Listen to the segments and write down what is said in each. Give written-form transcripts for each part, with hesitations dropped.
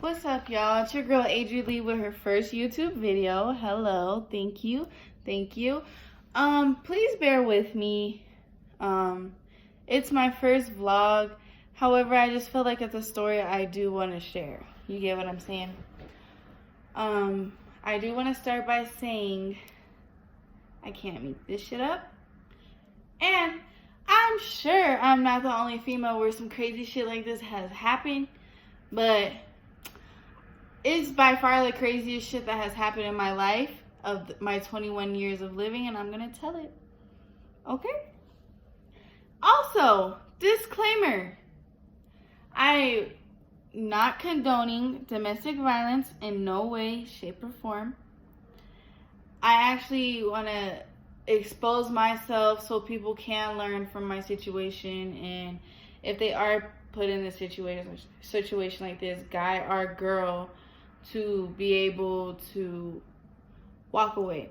What's up, y'all? It's your girl Adri Lee with her first YouTube video. Hello, thank you. Please bear with me. It's my first vlog. However, I just feel like it's a story I do want to share. You get what I'm saying? I do want to start by saying I can't make this shit up. And I'm sure I'm not the only female where some crazy shit like this has happened, but it's by far the craziest shit that has happened in my life of my 21 years of living, and I'm gonna tell it. Okay? Also, disclaimer. I'm not condoning domestic violence in no way, shape, or form. I actually want to expose myself so people can learn from my situation, and if they are put in a situation like this, guy or girl, to be able to walk away.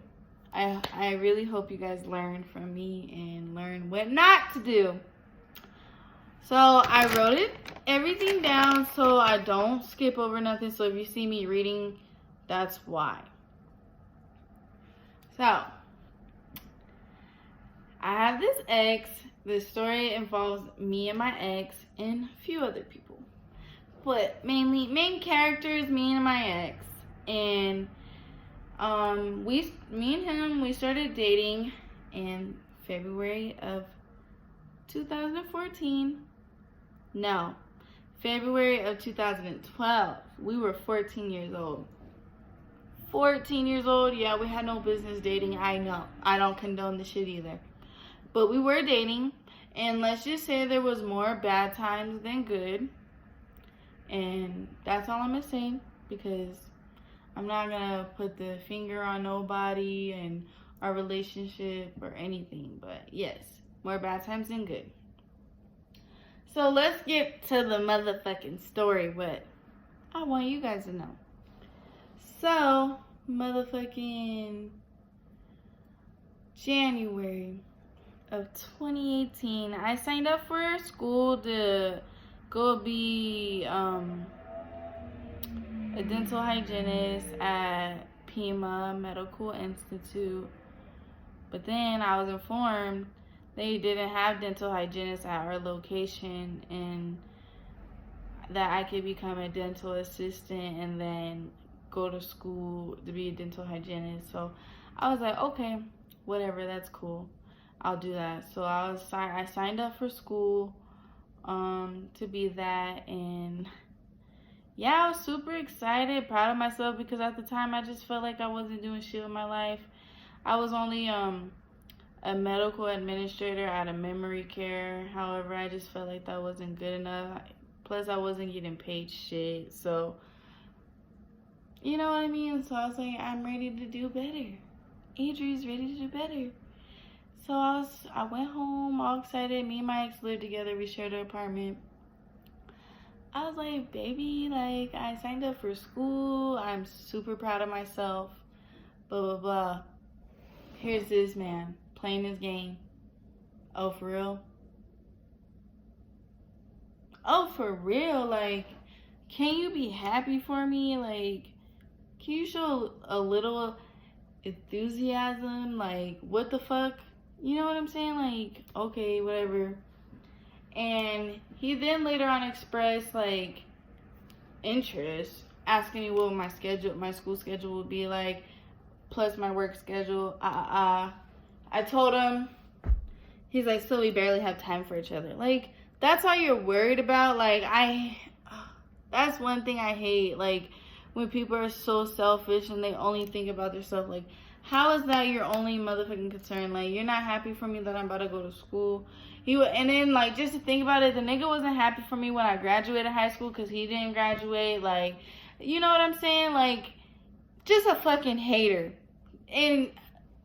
I really hope you guys learn from me and learn what not to do. So I wrote everything down so I don't skip over nothing. So if you see me reading, that's why. So I have this ex. This story involves me and my ex and a few other people. But main characters, me and my ex. And me and him, we started dating in February of 2014. No, February of 2012. We were 14 years old. 14 years old, yeah, we had no business dating. I know. I don't condone the shit either. But we were dating, and let's just say there was more bad times than good. And that's all I'm going to say, because I'm not going to put the finger on nobody and our relationship or anything. But yes, more bad times than good. So let's get to the motherfucking story, what I want you guys to know. So, motherfucking January of 2018, I signed up for school to go be a dental hygienist at Pima Medical Institute. But then I was informed they didn't have dental hygienists at our location, and that I could become a dental assistant and then go to school to be a dental hygienist. So I was like, okay, whatever, that's cool. I'll do that. So I signed up for school to be that, and yeah, I was super excited, proud of myself, because at the time I just felt like I wasn't doing shit with my life. I was only a medical administrator at a memory care. However, I just felt like that wasn't good enough. Plus, I wasn't getting paid shit. So, you know what I mean? So I was like, I'm ready to do better. Adri's ready to do better. So I went home all excited. Me and my ex lived together. We shared an apartment. I was like, baby, like, I signed up for school. I'm super proud of myself. Blah, blah, blah. Here's this man playing his game. Oh, for real? Oh, for real? Like, can you be happy for me? Like, can you show a little enthusiasm? Like, what the fuck? You know what I'm saying? Like, okay, whatever. And he then later on expressed, like, interest, asking me what my school schedule would be like, plus my work schedule. I told him. He's like, so we barely have time for each other. Like, that's all you're worried about? Like, that's one thing I hate. Like, when people are so selfish and they only think about themselves. Like, how is that your only motherfucking concern? Like, you're not happy for me that I'm about to go to school. And then, like, just to think about it, the nigga wasn't happy for me when I graduated high school because he didn't graduate. Like, you know what I'm saying? Like, just a fucking hater. And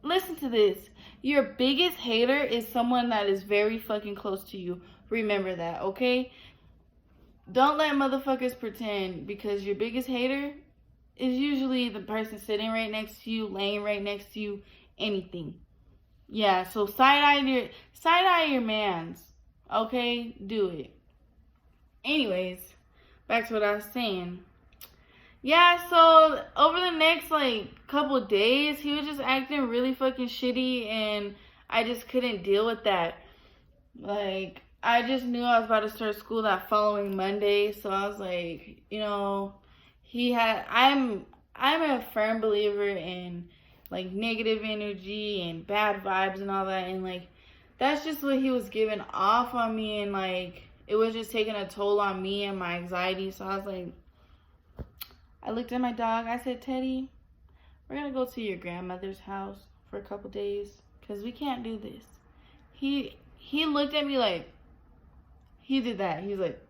listen to this. Your biggest hater is someone that is very fucking close to you. Remember that, okay? Don't let motherfuckers pretend, because your biggest hater is usually the person sitting right next to you, laying right next to you, anything. Yeah, so side-eye your mans, okay? Do it. Anyways, back to what I was saying. Yeah, so over the next like couple of days, he was just acting really fucking shitty, and I just couldn't deal with that. Like, I just knew I was about to start school that following Monday, so I was like, he had. I'm a firm believer in like negative energy and bad vibes and all that, and like that's just what he was giving off on me, and like it was just taking a toll on me and my anxiety. So I was like, I looked at my dog. I said, Teddy, we're gonna go to your grandmother's house for a couple days because we can't do this. He looked at me like he did that. He's like,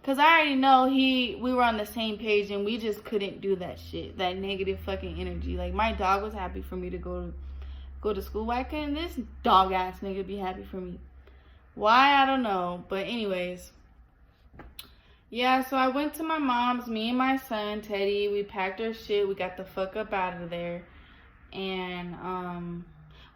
cause I already know we were on the same page and we just couldn't do that shit. That negative fucking energy. Like my dog was happy for me to go to school. Why couldn't this dog ass nigga be happy for me? Why, I don't know. But anyways. Yeah, so I went to my mom's, me and my son, Teddy. We packed our shit. We got the fuck up out of there. And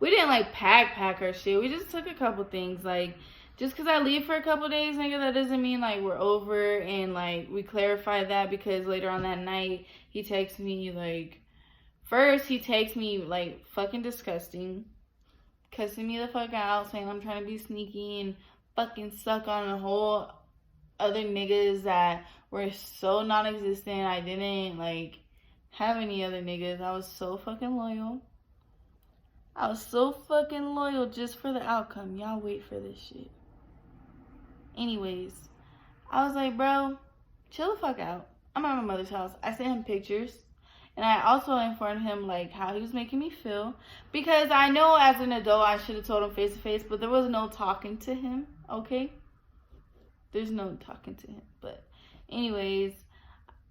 we didn't like pack our shit. We just took a couple things. Like, just because I leave for a couple days, nigga, that doesn't mean like we're over. And like we clarified that because later on that night, he texts me like, first he takes me like fucking disgusting, cussing me the fuck out, saying I'm trying to be sneaky and fucking suck on a whole other niggas that were so non-existent. I didn't like have any other niggas. I was so fucking loyal. I was so fucking loyal just for the outcome. Y'all wait for this shit. Anyways, I was like, bro, chill the fuck out. I'm at my mother's house. I sent him pictures. And I also informed him like how he was making me feel. Because I know as an adult I should have told him face to face, but there was no talking to him, okay? There's no talking to him. But anyways,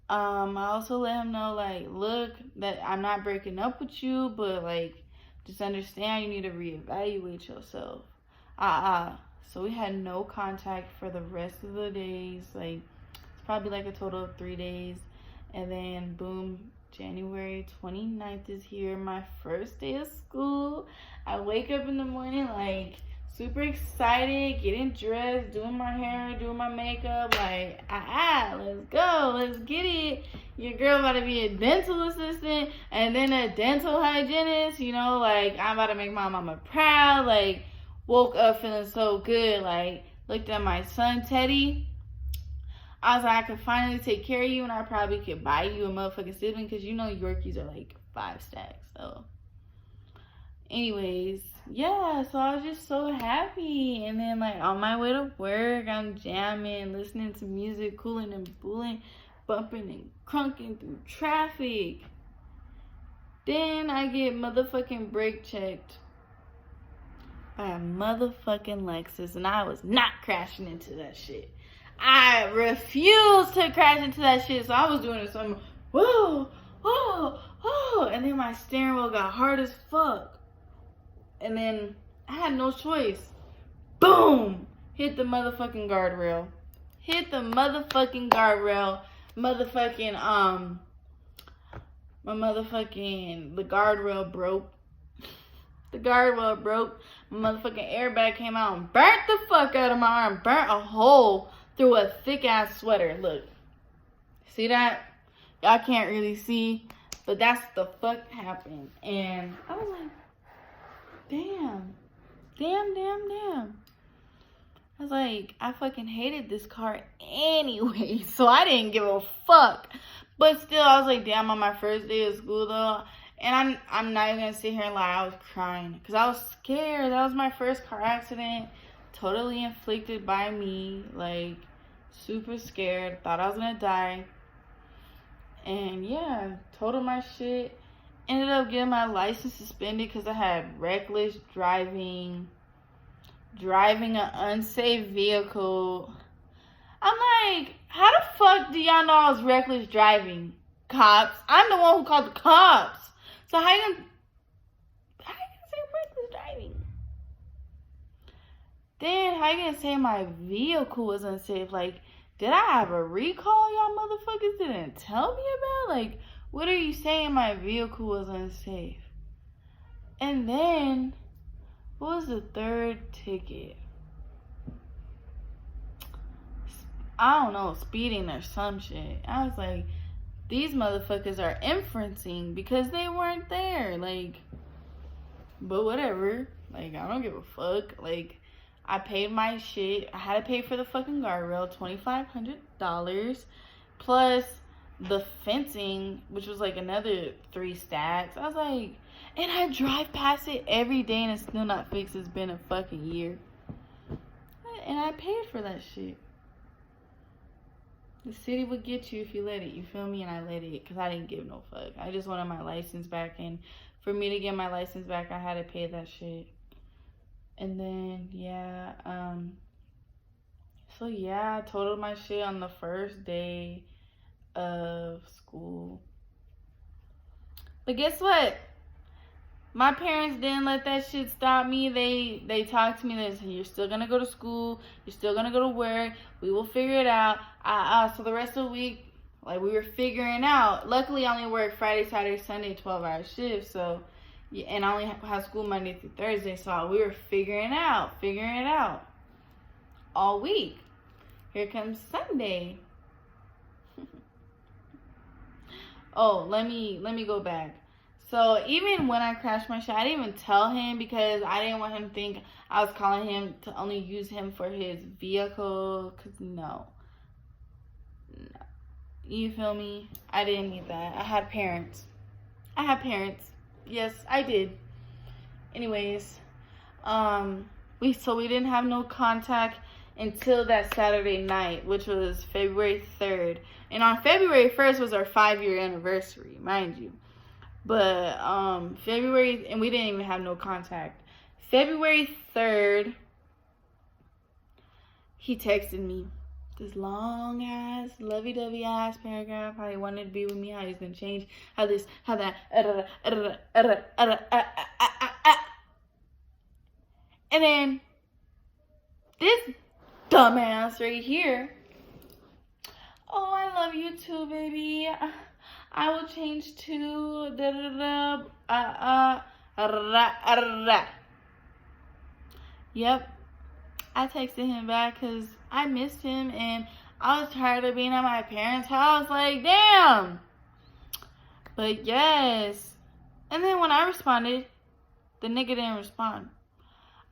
I also let him know like, look, that I'm not breaking up with you, but like just understand you need to reevaluate yourself. So we had no contact for the rest of the days. Like it's probably like a total of 3 days. And then boom, January 29th is here, my first day of school. I wake up in the morning like super excited, getting dressed, doing my hair, doing my makeup, like, let's go, let's get it. Your girl about to be a dental assistant and then a dental hygienist, like, I'm about to make my mama proud, like, woke up feeling so good, like, looked at my son, Teddy. I was like, I could finally take care of you and I probably could buy you a motherfucking sibling because Yorkies are like 5 stacks, so. Anyways, yeah, so I was just so happy. And then like on my way to work, I'm jamming, listening to music, cooling and booling, bumping and crunking through traffic. Then I get motherfucking brake checked by a motherfucking Lexus, and I was not crashing into that shit. I refused to crash into that shit, so I was doing it some whoa, whoa, whoa, and then my steering wheel got hard as fuck. And then I had no choice. Boom! Hit the motherfucking guardrail. The guardrail broke. The guardrail broke. My motherfucking airbag came out and burnt the fuck out of my arm. Burnt a hole through a thick ass sweater. Look. See that? Y'all can't really see. But that's the fuck happened. And I was like, damn. I was like, I fucking hated this car anyway, so I didn't give a fuck. But still, I was like, damn, on my first day of school though, and I'm not even gonna sit here and lie, I was crying because I was scared. That was my first car accident, totally inflicted by me, like super scared, thought I was gonna die, and yeah, totaled my shit. Ended up getting my license suspended because I had reckless driving an unsafe vehicle. I'm like, how the fuck do y'all know I was reckless driving? Cops. I'm the one who called the cops. So how you gonna say reckless driving? Then how you gonna say my vehicle was unsafe? Like, did I have a recall y'all motherfuckers didn't tell me about? Like, what are you saying my vehicle was unsafe? And then, what was the third ticket? I don't know, speeding or some shit. I was like, these motherfuckers are inferencing because they weren't there. Like, but whatever. Like, I don't give a fuck. Like, I paid my shit. I had to pay for the fucking guardrail, $2,500, plus the fencing, which was like another 3 stacks. I was like, and I drive past it every day and it's still not fixed. It's been a fucking year. And I paid for that shit. The city would get you if you let it. You feel me? And I let it because I didn't give no fuck. I just wanted my license back. And for me to get my license back, I had to pay that shit. And then, yeah. So, yeah, I totaled my shit on the first day of school. But guess what? My parents didn't let that shit stop me. They talked to me. They said, you're still going to go to school. You're still going to go to work. We will figure it out. So the rest of the week, like, we were figuring out. Luckily, I only work Friday, Saturday, Sunday, 12-hour shifts. So, yeah, and I only have school Monday through Thursday. So we were figuring it out all week. Here comes Sunday. Oh, let me go back. So even when I crashed my shit, I didn't even tell him because I didn't want him to think I was calling him to only use him for his vehicle. Because no. You feel me? I didn't need that. I had parents. Yes, I did. Anyways, we didn't have no contact until that Saturday night, which was February 3rd. And on February 1st was our 5-year anniversary, mind you. But February, and we didn't even have no contact. February 3rd, he texted me this long ass, lovey-dovey ass paragraph, how he wanted to be with me, how he's gonna change, how this, how that, and then this dumbass right here. Oh, I love you too, baby. I will change too. Yep. I texted him back because I missed him and I was tired of being at my parents' house. Like, damn. But yes. And then when I responded, the nigga didn't respond.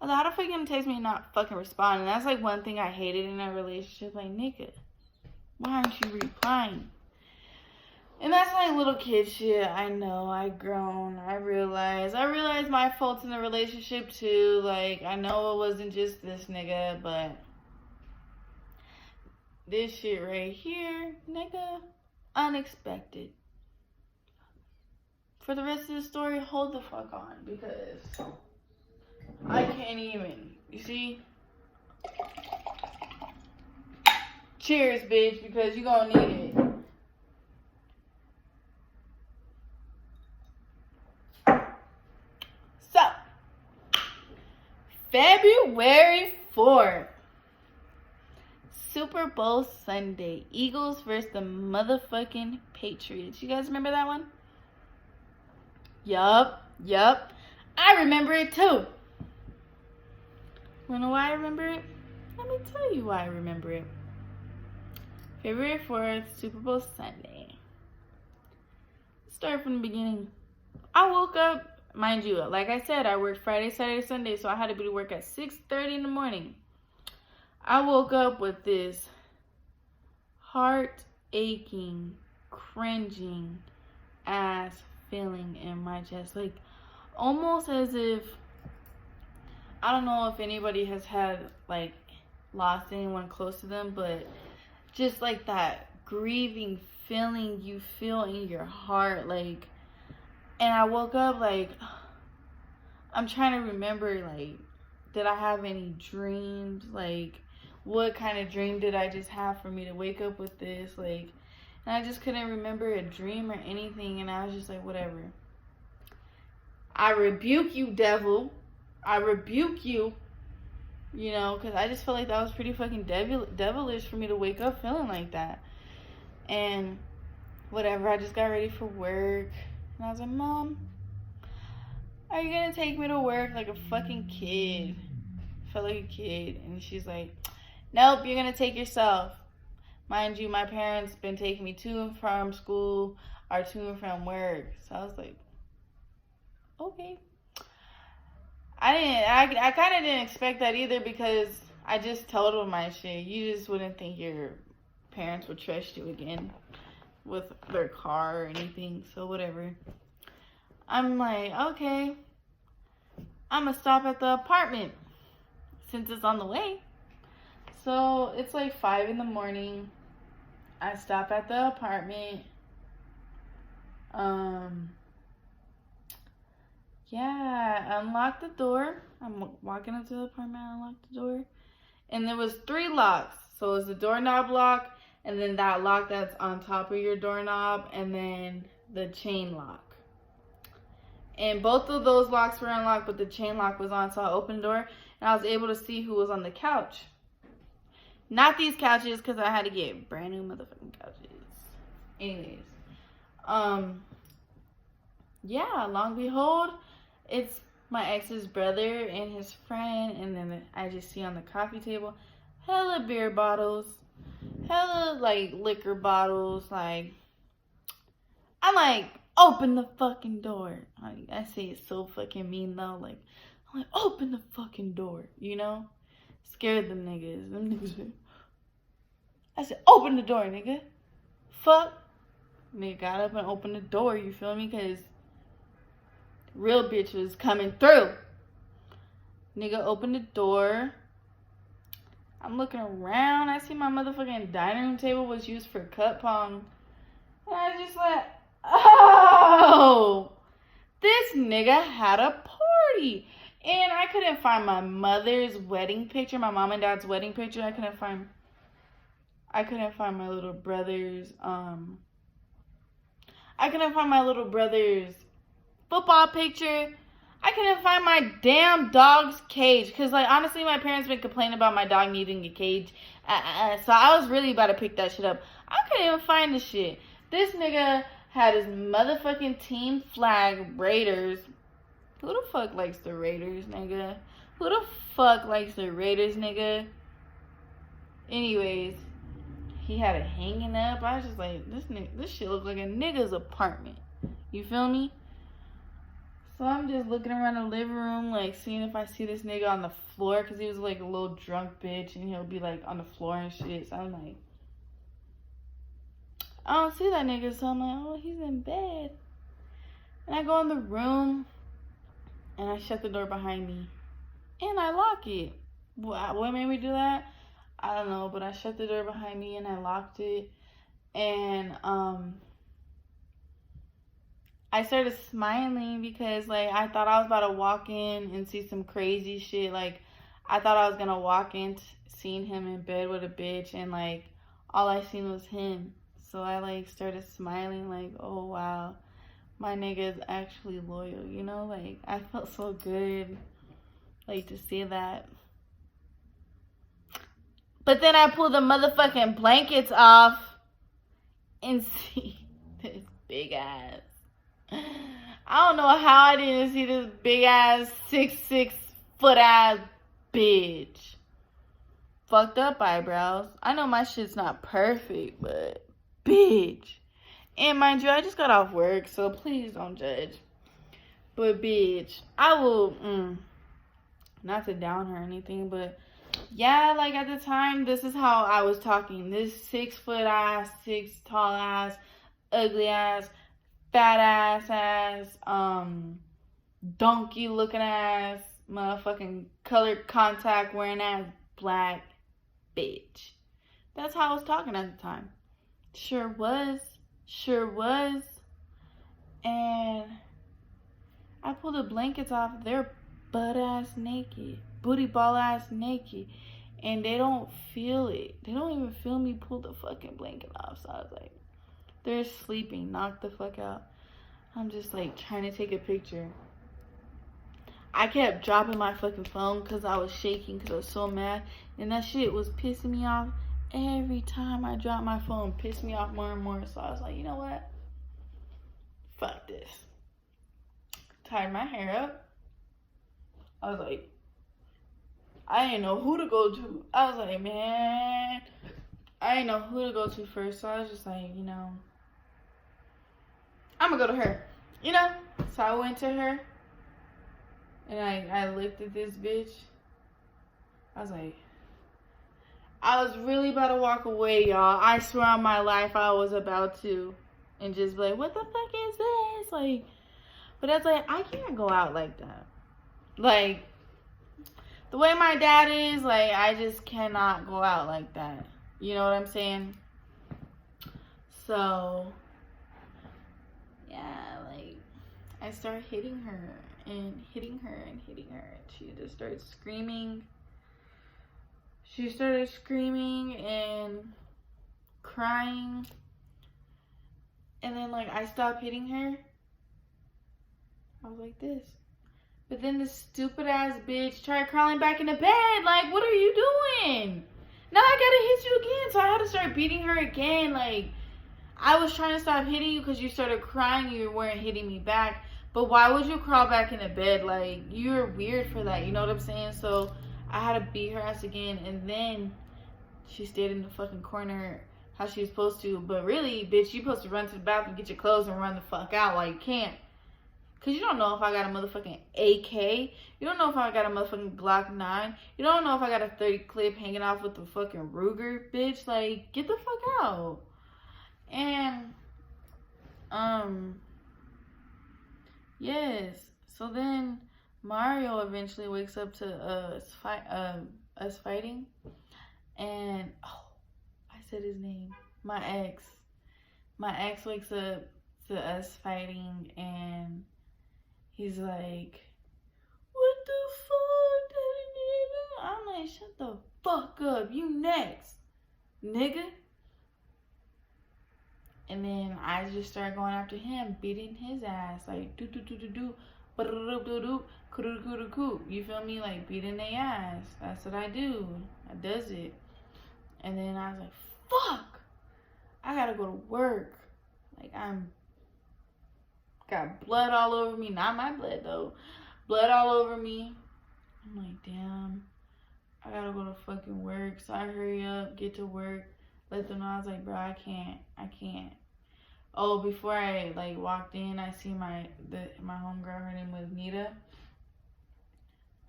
I was like, how the fuck you gonna text me and not fucking respond? And that's like one thing I hated in a relationship. Like, nigga, why aren't you replying? And that's like little kid shit. I know, I grown. I realized my faults in the relationship too. Like, I know it wasn't just this nigga, but this shit right here, nigga, unexpected. For the rest of the story, hold the fuck on, because I can't even. You see? Cheers, bitch, because you gonna need it. So, February 4th, Super Bowl Sunday, Eagles versus the motherfucking Patriots. You guys remember that one? Yup. I remember it too. Wanna know why I remember it? Let me tell you why I remember it. February 4th, Super Bowl Sunday. Start from the beginning. I woke up, mind you, like I said, I worked Friday, Saturday, Sunday, so I had to be to work at 6:30 in the morning. I woke up with this heart-aching, cringing ass feeling in my chest. Like, almost as if, I don't know if anybody has had, like, lost anyone close to them, but just like that grieving feeling you feel in your heart. Like, and I woke up like, I'm trying to remember, like, did I have any dreams? Like, what kind of dream did I just have for me to wake up with this? Like, and I just couldn't remember a dream or anything, and I was just like, whatever. I rebuke you, devil. I rebuke you. You know, because I just felt like that was pretty fucking devilish for me to wake up feeling like that. And whatever, I just got ready for work. And I was like, Mom, are you going to take me to work like a fucking kid? I felt like a kid. And she's like, nope, you're going to take yourself. Mind you, my parents been taking me to and from school or to and from work. So I was like, okay. I kind of didn't expect that either because I just told them my shit. You just wouldn't think your parents would trust you again with their car or anything. So whatever. I'm like, okay, I'm gonna stop at the apartment since it's on the way. So it's like 5 in the morning. I stop at the apartment. Yeah, I unlocked the door. I'm walking into the apartment, I unlocked the door. And there was 3 locks. So it was the doorknob lock, and then that lock that's on top of your doorknob, and then the chain lock. And both of those locks were unlocked, but the chain lock was on, so I opened the door, and I was able to see who was on the couch. Not these couches, because I had to get brand new motherfucking couches. Anyways. Yeah, long behold, it's my ex's brother and his friend, and then I just see on the coffee table hella beer bottles, hella like liquor bottles. Like, I'm like, open the fucking door. I say it so fucking mean though. Like, I'm like, open the fucking door, you know? Scared them niggas. Them niggas. I said, open the door, nigga. Fuck. Nigga got up and opened the door, you feel me? Because real bitch was coming through. Nigga opened the door. I'm looking around. I see my motherfucking dining room table was used for cut pong. And I just like, oh, this nigga had a party. And I couldn't find my mother's wedding picture, my mom and dad's wedding picture. I couldn't find my little brother's, football picture. I couldn't find my damn dog's cage. Because, like, honestly, my parents been complaining about my dog needing a cage. So I was really about to pick that shit up. I couldn't even find the shit. This nigga had his motherfucking team flag, Raiders. Who the fuck likes the Raiders, nigga? Who the fuck likes the Raiders, nigga? Anyways, he had it hanging up. I was just like, this shit looks like a nigga's apartment. You feel me? So I'm just looking around the living room, like, seeing if I see this nigga on the floor, because he was, like, a little drunk bitch, and he'll be, like, on the floor and shit. So I'm like, I don't see that nigga, so I'm like, oh, he's in bed. And I go in the room, and I shut the door behind me, and I lock it. What made me do that? I don't know, but I shut the door behind me, and I locked it, and, I started smiling because, like, I thought I was about to walk in and see some crazy shit. Like, I thought I was gonna walk in seeing him in bed with a bitch, and, like, all I seen was him. So I, like, started smiling, like, oh, wow, my nigga is actually loyal, you know? Like, I felt so good, like, to see that. But then I pulled the motherfucking blankets off and see this big ass. I don't know how I didn't see this big ass 6'6" foot ass bitch. Fucked up eyebrows. I know my shit's not perfect, but bitch. And mind you, I just got off work, so please don't judge. But bitch, I will, not to down her or anything, but yeah, like at the time, this is how I was talking. This 6 foot ass, 6 tall ass, ugly ass, fat ass, donkey looking ass, motherfucking colored contact wearing ass, black bitch. That's how I was talking at the time. Sure was. And I pulled the blankets off. They're butt ass naked, booty ball ass naked, and they don't feel it. They don't even feel me pull the fucking blanket off. So I was like, they're sleeping. Knock the fuck out. I'm just like trying to take a picture. I kept dropping my fucking phone because I was shaking because I was so mad. And that shit was pissing me off. Every time I dropped my phone, pissed me off more and more. So I was like, you know what? Fuck this. Tied my hair up. I was like, I didn't know who to go to. I was like, man, I didn't know who to go to first, so I was just like, I'm gonna go to her, So I went to her, and I looked at this bitch. I was like, I was really about to walk away, y'all. I swear on my life I was about to. And just be like, what the fuck is this? Like, but I was like, I can't go out like that. Like, the way my dad is, like, I just cannot go out like that. You know what I'm saying? So, yeah, like, I started hitting her and hitting her and hitting her. And she just started screaming. She started screaming and crying. And then, like, I stopped hitting her. I was like this. But then this stupid ass bitch tried crawling back in the bed. Like, what are you doing? Now I gotta hit you again. So I had to start beating her again. Like, I was trying to stop hitting you because you started crying. You weren't hitting me back. But why would you crawl back in the bed? Like, you're weird for that. You know what I'm saying? So I had to beat her ass again. And then she stayed in the fucking corner how she was supposed to. But really, bitch, you supposed to run to the bathroom, get your clothes, and run the fuck out. Like, you can't. Because you don't know if I got a motherfucking AK. You don't know if I got a motherfucking Glock 9. You don't know if I got a 30 clip hanging off with the fucking Ruger, bitch. Like, get the fuck out. And, yes. So then Mario eventually wakes up to us fighting. And, oh, I said his name. My ex wakes up to us fighting, and he's like, what the fuck? I'm like, shut the fuck up. You next, nigga. And then I just started going after him, beating his ass. Like, do. You feel me? Like, beating their ass. That's what I do. I does it. And then I was like, fuck. I gotta go to work. Like, got blood all over me. Not my blood, though. Blood all over me. I'm like, damn. I gotta go to fucking work. So I hurry up, get to work. Let them know. I was like, bro, I can't. Oh, before I, like, walked in, I see my homegirl, her name was Nita.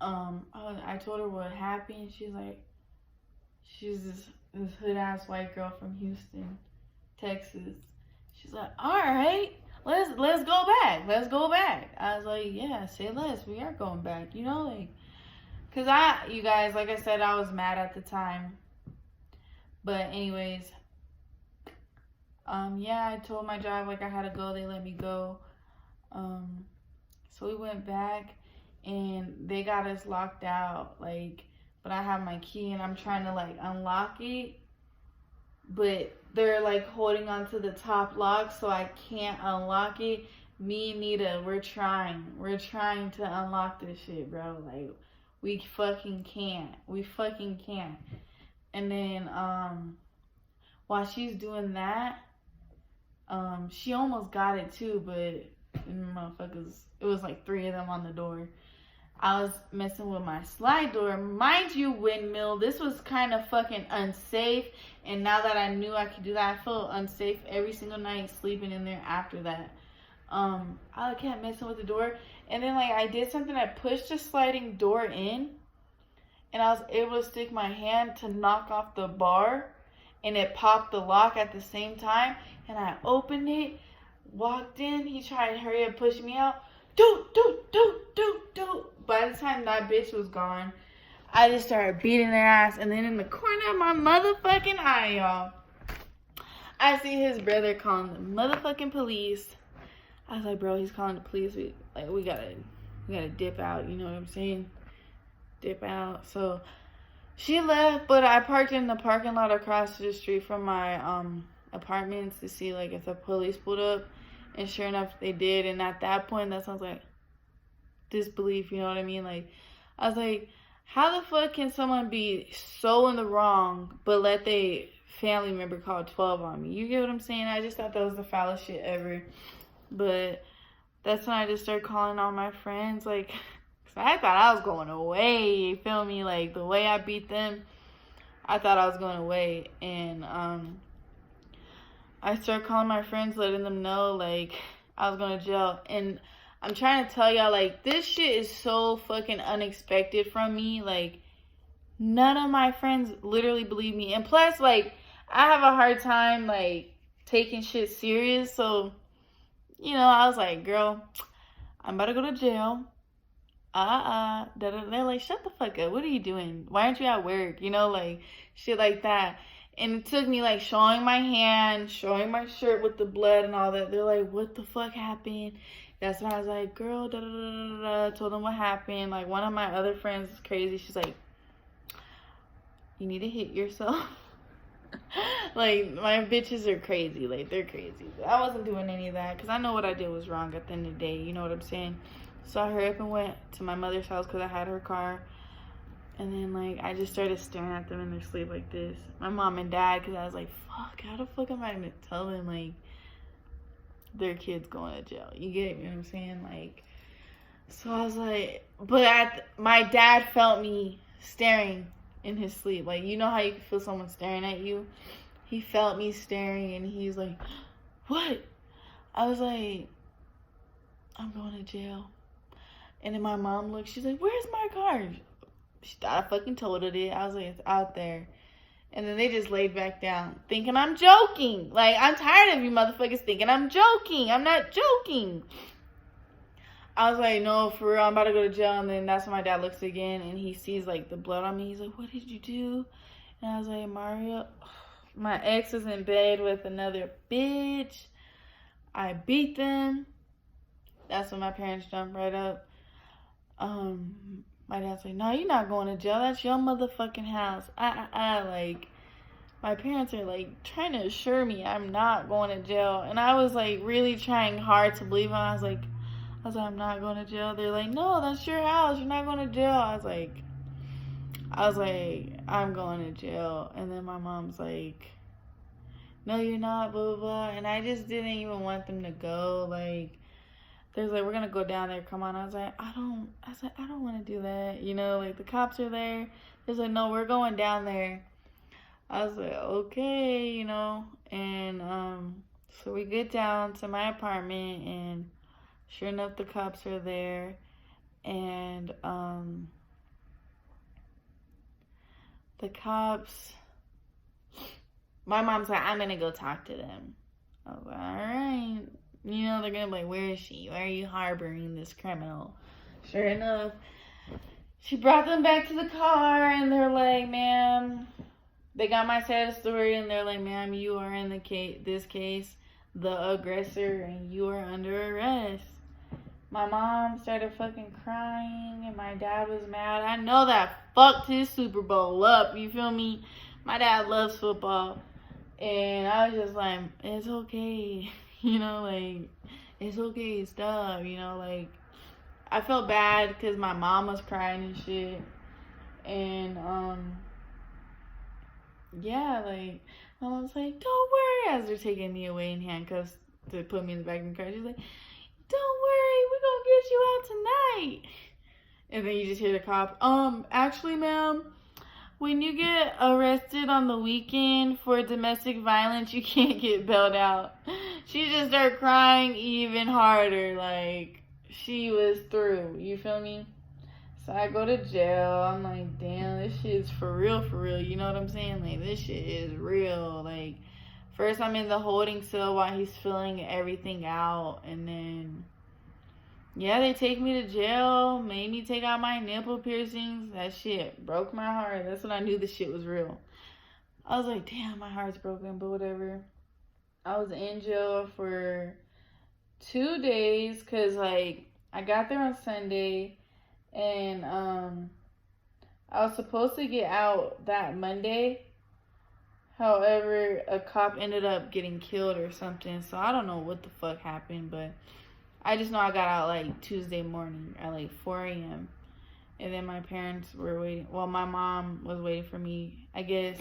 I told her what happened. She's like, she's this hood-ass white girl from Houston, Texas. She's like, all right. Let's go back. Let's go back. I was like, yeah, say less. We are going back. Like, cause you guys, like I said, I was mad at the time. But anyways, yeah, I told my job like I had to go. They let me go. So we went back, and they got us locked out. Like, but I have my key, and I'm trying to like unlock it, but they're like holding onto the top lock, so I can't unlock it. Me and Nita, we're trying to unlock this shit, bro. Like, we fucking can't. And then while she's doing that, she almost got it too, but motherfuckers, it was like 3 of them on the door. I was messing with my slide door. Mind you, Windmill, this was kind of fucking unsafe. And now that I knew I could do that, I felt unsafe every single night sleeping in there after that. I kept messing with the door. And then, like, I did something. I pushed the sliding door in. And I was able to stick my hand to knock off the bar. And it popped the lock at the same time. And I opened it, walked in. He tried to hurry up, push me out. Do. By the time that bitch was gone, I just started beating their ass. And then in the corner of my motherfucking eye, y'all, I see his brother calling the motherfucking police. I was like, bro, he's calling the police. We gotta dip out. You know what I'm saying? Dip out. So she left, but I parked in the parking lot across the street from my apartments to see like if the police pulled up. And sure enough, they did. And at that point, that sounds like disbelief, you know what I mean? Like, I was like, how the fuck can someone be so in the wrong, but let their family member call 12 on me? You get what I'm saying? I just thought that was the foulest shit ever. But that's when I just started calling all my friends. Like, cause I thought I was going away, you feel me? Like, the way I beat them, I thought I was going away, and I started calling my friends, letting them know, like, I was going to jail. And I'm trying to tell y'all, like, this shit is so fucking unexpected from me. Like, none of my friends literally believe me. And plus, like, I have a hard time, like, taking shit serious. So, you know, I was like, girl, I'm about to go to jail. They're like, shut the fuck up. What are you doing? Why aren't you at work? You know, like, shit like that. And it took me, like, showing my hand, showing my shirt with the blood and all that. They're like, what the fuck happened? That's when I was like, girl, told them what happened. Like, one of my other friends is crazy. She's like, you need to hit yourself. Like, my bitches are crazy. Like, they're crazy. I wasn't doing any of that because I know what I did was wrong at the end of the day. You know what I'm saying? So I hurried up and went to my mother's house because I had her car. And then, like, I just started staring at them in their sleep like this. My mom and dad, because I was like, fuck, how the fuck am I going to tell them, like, their kid's going to jail? You get me what I'm saying? Like, so I was like, but my dad felt me staring in his sleep. Like, you know how you can feel someone staring at you? He felt me staring, and he's like, what? I was like, I'm going to jail. And then my mom looked, she's like, where's my car? She thought I fucking told her it. I was like, it's out there. And then they just laid back down, thinking I'm joking. Like, I'm tired of you motherfuckers thinking I'm joking. I'm not joking. I was like, no, for real, I'm about to go to jail. And then that's when my dad looks again, and he sees, like, the blood on me. He's like, what did you do? And I was like, Mario, my ex is in bed with another bitch. I beat them. That's when my parents jumped right up. My dad's like, no, you're not going to jail. That's your motherfucking house. Like, my parents are, like, trying to assure me I'm not going to jail. And I was, like, really trying hard to believe them. I was like, I'm not going to jail. They're like, no, that's your house. You're not going to jail. I was like, I'm going to jail. And then my mom's like, no, you're not, blah, blah, blah. And I just didn't even want them to go. Like, they're like, we're going to go down there. Come on. I was like, I don't want to do that. You know, like, the cops are there. They're like, no, we're going down there. I was like, okay, you know. And so we get down to my apartment, and sure enough, the cops are there. And the cops, my mom's like, I'm going to go talk to them. I was like, all right. You know, they're going to be like, where is she? Why are you harboring this criminal? Sure enough, she brought them back to the car, and they're like, ma'am, they got my side of the story, and they're like, ma'am, you are in this case, the aggressor, and you are under arrest. My mom started fucking crying, and my dad was mad. I know that fucked his Super Bowl up, you feel me? My dad loves football, and I was just like, it's okay. You know, like, it's okay, stop, you know, like, I felt bad because my mom was crying and shit, and, yeah, like, my mom's like, don't worry, as they're taking me away in handcuffs to put me in the back of the car, she's like, don't worry, we're gonna get you out tonight, and then you just hear the cop, actually, ma'am, when you get arrested on the weekend for domestic violence, you can't get bailed out. She just started crying even harder. Like, she was through. You feel me? So I go to jail. I'm like, damn, this shit is for real, for real. You know what I'm saying? Like, this shit is real. Like, first I'm in the holding cell while he's filling everything out. And then, yeah, they take me to jail, made me take out my nipple piercings. That shit broke my heart. That's when I knew this shit was real. I was like, damn, my heart's broken, but whatever. I was in jail for 2 days because, like, I got there on Sunday, and I was supposed to get out that Monday. However, a cop ended up getting killed or something, so I don't know what the fuck happened, but I just know I got out, like, Tuesday morning at, like, 4 a.m. And then my parents were waiting. Well, my mom was waiting for me. I guess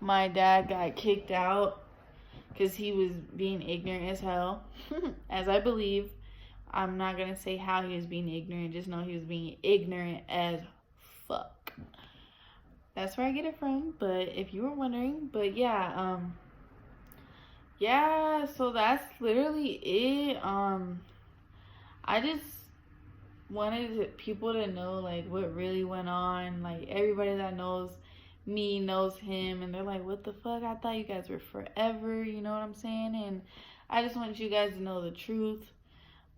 my dad got kicked out because he was being ignorant as hell, as I believe. I'm not going to say how he was being ignorant. Just know he was being ignorant as fuck. That's where I get it from. But if you were wondering, but yeah, yeah, so that's literally it. I just wanted people to know like what really went on. Like everybody that knows me knows him, and they're like, "What the fuck? I thought you guys were forever." You know what I'm saying? And I just want you guys to know the truth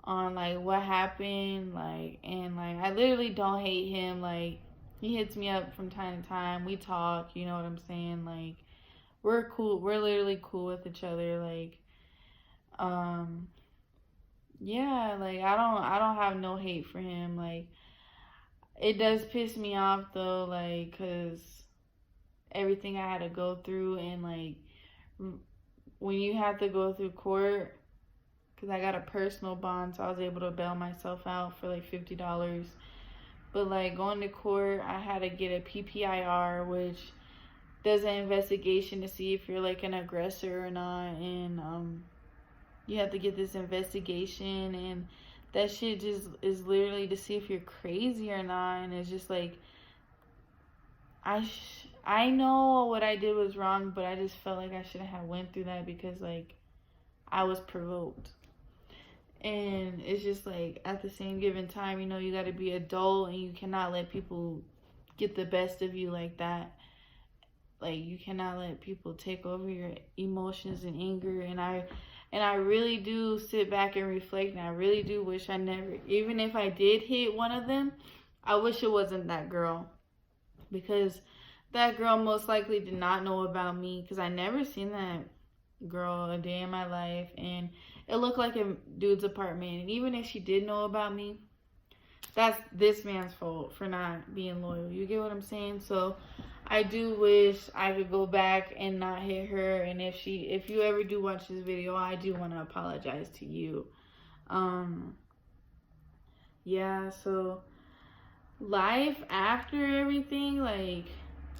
on like what happened. Like, and like I literally don't hate him. Like he hits me up from time to time. We talk. You know what I'm saying? Like we're cool. We're literally cool with each other. Like, um, yeah. Like I don't have no hate for him. Like it does piss me off though. Like, cause everything I had to go through, and like when you have to go through court, because I got a personal bond, so I was able to bail myself out for like $50. But like going to court, I had to get a PPIR, which does an investigation to see if you're like an aggressor or not, and you have to get this investigation, and that shit just is literally to see if you're crazy or not, and it's just like I know what I did was wrong, but I just felt like I shouldn't have went through that because like I was provoked. And it's just like at the same given time, you know, you got to be adult, and you cannot let people get the best of you like that. Like you cannot let people take over your emotions and anger. And I really do sit back and reflect, and I really do wish I never, even if I did hit one of them, I wish it wasn't that girl, because that girl most likely did not know about me, because I never seen that girl a day in my life, and it looked like a dude's apartment. And even if she did know about me, that's this man's fault for not being loyal. You get what I'm saying? So I do wish I could go back and not hit her. And if you ever do watch this video, I do want to apologize to you. Yeah, so life after everything, like,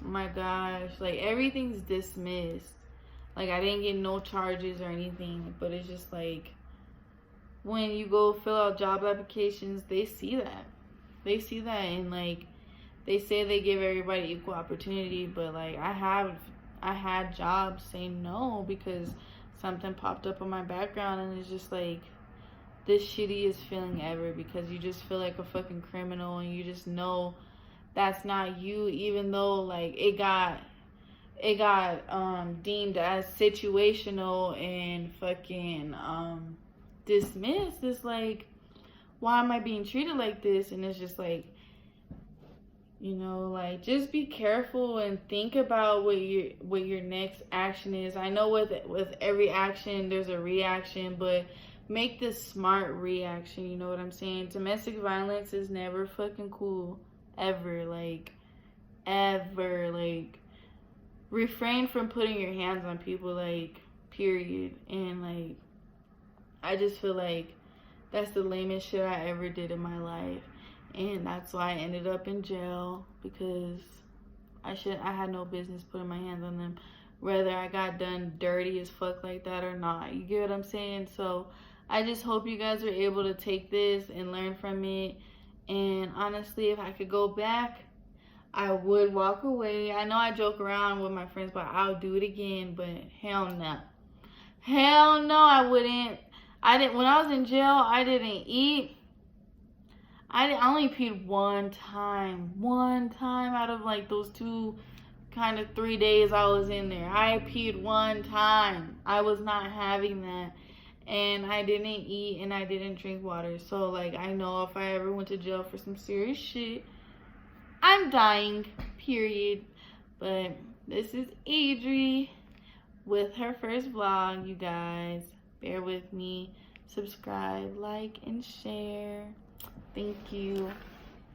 oh my gosh, like everything's dismissed. Like I didn't get no charges or anything, but it's just like when you go fill out job applications, they see that. They see that, and like they say they give everybody equal opportunity, but like I had jobs say no because something popped up on my background, and it's just like the shittiest feeling ever, because you just feel like a fucking criminal, and you just know that's not you, even though like it got deemed as situational and fucking dismissed. It's like, why am I being treated like this? And it's just like, you know, like just be careful and think about what your next action is. I know with every action there's a reaction, but make the smart reaction. You know what I'm saying? Domestic violence is never fucking cool, ever. Like ever. Like refrain from putting your hands on people, like, period. And like I just feel like that's the lamest shit I ever did in my life, and that's why I ended up in jail, because I had no business putting my hands on them, whether I got done dirty as fuck like that or not. You get what I'm saying? So I just hope you guys are able to take this and learn from it. And honestly, if I could go back, I would walk away. I know I joke around with my friends, but I'll do it again. But hell no. Hell no, I wouldn't. When I was in jail, I didn't eat. I only peed one time out of like those 3 days I was in there. I peed one time. I was not having that. And I didn't eat, and I didn't drink water. So like I know if I ever went to jail for some serious shit, I'm dying, period. But this is Adri with her first vlog, you guys. Bear with me. Subscribe, like, and share. Thank you.